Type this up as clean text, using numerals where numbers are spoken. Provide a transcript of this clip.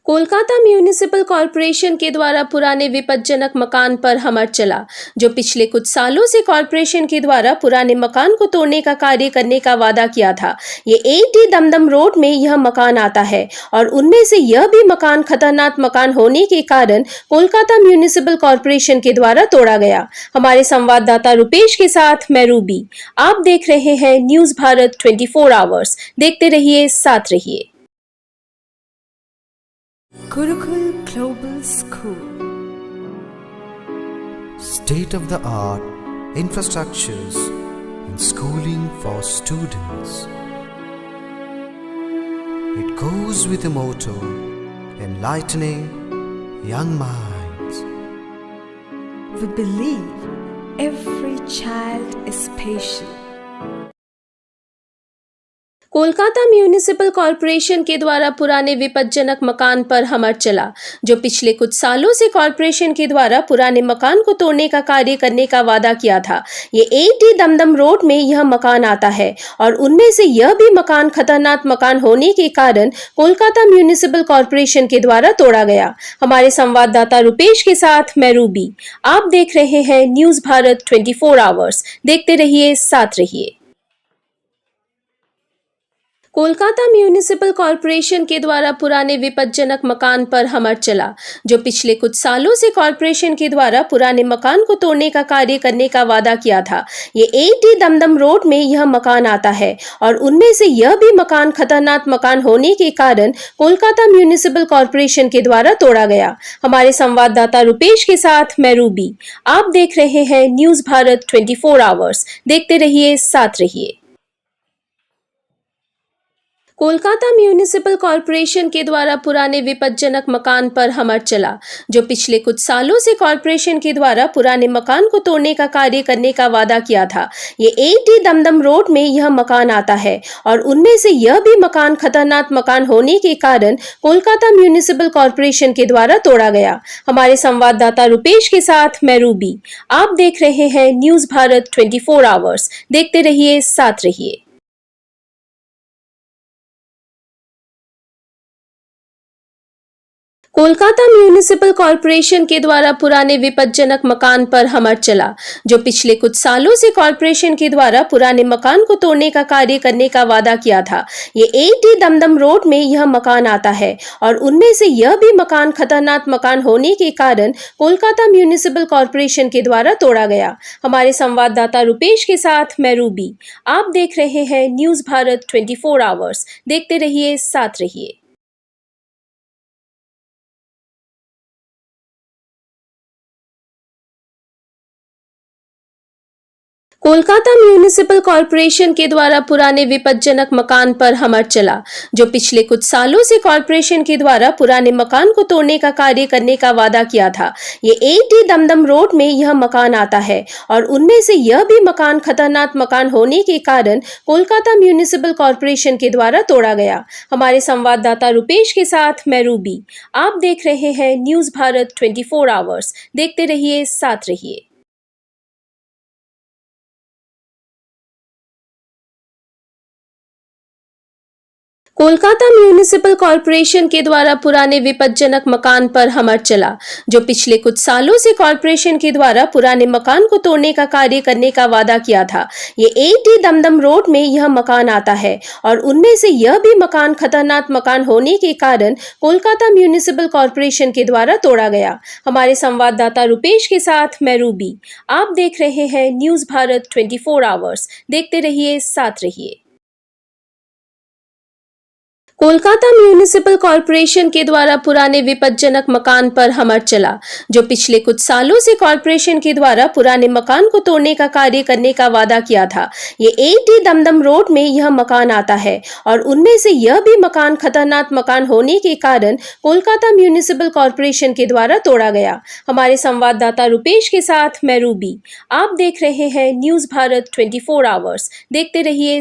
Kolkata municipal corporation के द्वारा पुराने विपज्जनक मकान पर हमर चला, जो पिछले कुछ सालों से कॉर्पोरेशन के द्वारा पुराने मकान को तोड़ने का कार्य करने का वादा किया था। ये 80 दमदम रोड में यह मकान आता है और उनमें से यह भी मकान खतरनाक मकान होने के कारण कोलकाता म्यूनिसिपल कॉर्पोरेशन के द्वारा तोड़ा गया। हमारे संवाददाता रुपेश के साथ मैं रूबी। आप देख रहे हैं न्यूज भारत 24 आवर्स। देखते रहिए, साथ रहिए। Gurukul Global School. State-of-the-art infrastructures and schooling for students. It goes with the motto, enlightening young minds. We believe every child is special. Kolkata municipal corporation के द्वारा पुराने विपज्जनक मकान पर हमर चला, जो पिछले कुछ सालों से कॉर्पोरेशन के द्वारा पुराने मकान को तोड़ने का कार्य करने का वादा किया था। ये 80 दमदम रोड में यह मकान आता है और उनमें से यह भी मकान खतरनाक मकान होने के कारण कोलकाता म्यूनिसिपल कॉर्पोरेशन के द्वारा तोड़ा गया। हमारे संवाददाता रुपेश के साथ मैं रूबी। आप देख रहे हैं न्यूज भारत 24 आवर्स। देखते रहिए, साथ रहिए। कोलकाता म्यूनिसिपल कॉर्पोरेशन के द्वारा पुराने विपज्जनक मकान पर हमर चला, जो पिछले कुछ सालों से कॉर्पोरेशन के द्वारा पुराने मकान को तोड़ने का कार्य करने का वादा किया था। ये 80 दमदम रोड में यह मकान आता है और उनमें से यह भी मकान खतरनाक मकान होने के कारण कोलकाता म्यूनिसिपल कॉर्पोरेशन के द्वारा तोड़ा गया। हमारे संवाददाता रुपेश के साथ मैं रूबी। आप देख रहे हैं न्यूज भारत 24 आवर्स। देखते रहिए, साथ रहिए। कोलकाता म्यूनिसिपल कॉर्पोरेशन के द्वारा पुराने विपज्जनक मकान पर हमर चला, जो पिछले कुछ सालों से कॉर्पोरेशन के द्वारा पुराने मकान को तोड़ने का कार्य करने का वादा किया था। ये 80 दमदम रोड में यह मकान आता है और उनमें से यह भी मकान खतरनाक मकान होने के कारण कोलकाता म्यूनिसिपल कॉर्पोरेशन के द्वारा तोड़ा गया। हमारे संवाददाता रुपेश के साथ मैं रूबी। आप देख रहे हैं न्यूज भारत 24 आवर्स। देखते रहिए, साथ रहिए। कोलकाता म्यूनिसिपल कॉर्पोरेशन के द्वारा पुराने विपज्जनक मकान पर हमर चला, जो पिछले कुछ सालों से कॉर्पोरेशन के द्वारा पुराने मकान को तोड़ने का कार्य करने का वादा किया था। ये 80 दमदम रोड में यह मकान आता है और उनमें से यह भी मकान खतरनाक मकान होने के कारण कोलकाता म्यूनिसिपल कॉर्पोरेशन के द्वारा तोड़ा गया। हमारे संवाददाता रुपेश के साथ मैं रूबी। आप देख रहे हैं न्यूज भारत 24 आवर्स। देखते रहिए, साथ रहिए। कोलकाता म्यूनिसिपल कॉर्पोरेशन के द्वारा पुराने विपज्जनक मकान पर हमर चला, जो पिछले कुछ सालों से कॉर्पोरेशन के द्वारा पुराने मकान को तोड़ने का कार्य करने का वादा किया था। ये 80 दमदम रोड में यह मकान आता है और उनमें से यह भी मकान खतरनाक मकान होने के कारण कोलकाता म्यूनिसिपल कॉर्पोरेशन के द्वारा तोड़ा गया। हमारे संवाददाता रुपेश के साथ मैं रूबी। आप देख रहे हैं न्यूज भारत 24 आवर्स। देखते रहिए, साथ रहिए। कोलकाता म्यूनिसिपल कॉर्पोरेशन के द्वारा पुराने विपज्जनक मकान पर हमर चला, जो पिछले कुछ सालों से कॉर्पोरेशन के द्वारा पुराने मकान को तोड़ने का कार्य करने का वादा किया था। ये 80 दमदम रोड में यह मकान आता है और उनमें से यह भी मकान खतरनाक मकान होने के कारण कोलकाता म्यूनिसिपल कॉर्पोरेशन के द्वारा तोड़ा गया। हमारे संवाददाता रुपेश के साथ मैं रूबी। आप देख रहे हैं न्यूज भारत 24 आवर्स। देखते रहिए, साथ रहिए। कोलकाता म्यूनिसिपल कॉर्पोरेशन के द्वारा पुराने विपज्जनक मकान पर हमर चला, जो पिछले कुछ सालों से कॉर्पोरेशन के द्वारा पुराने मकान को तोड़ने का कार्य करने का वादा किया था। ये 80 दमदम रोड में यह मकान आता है और उनमें से यह भी मकान खतरनाक मकान होने के कारण कोलकाता म्यूनिसिपल कॉर्पोरेशन के द्वारा तोड़ा गया। हमारे संवाददाता रुपेश के साथ मैं रूबी। आप देख रहे हैं न्यूज भारत 24 आवर्स। देखते रहिए।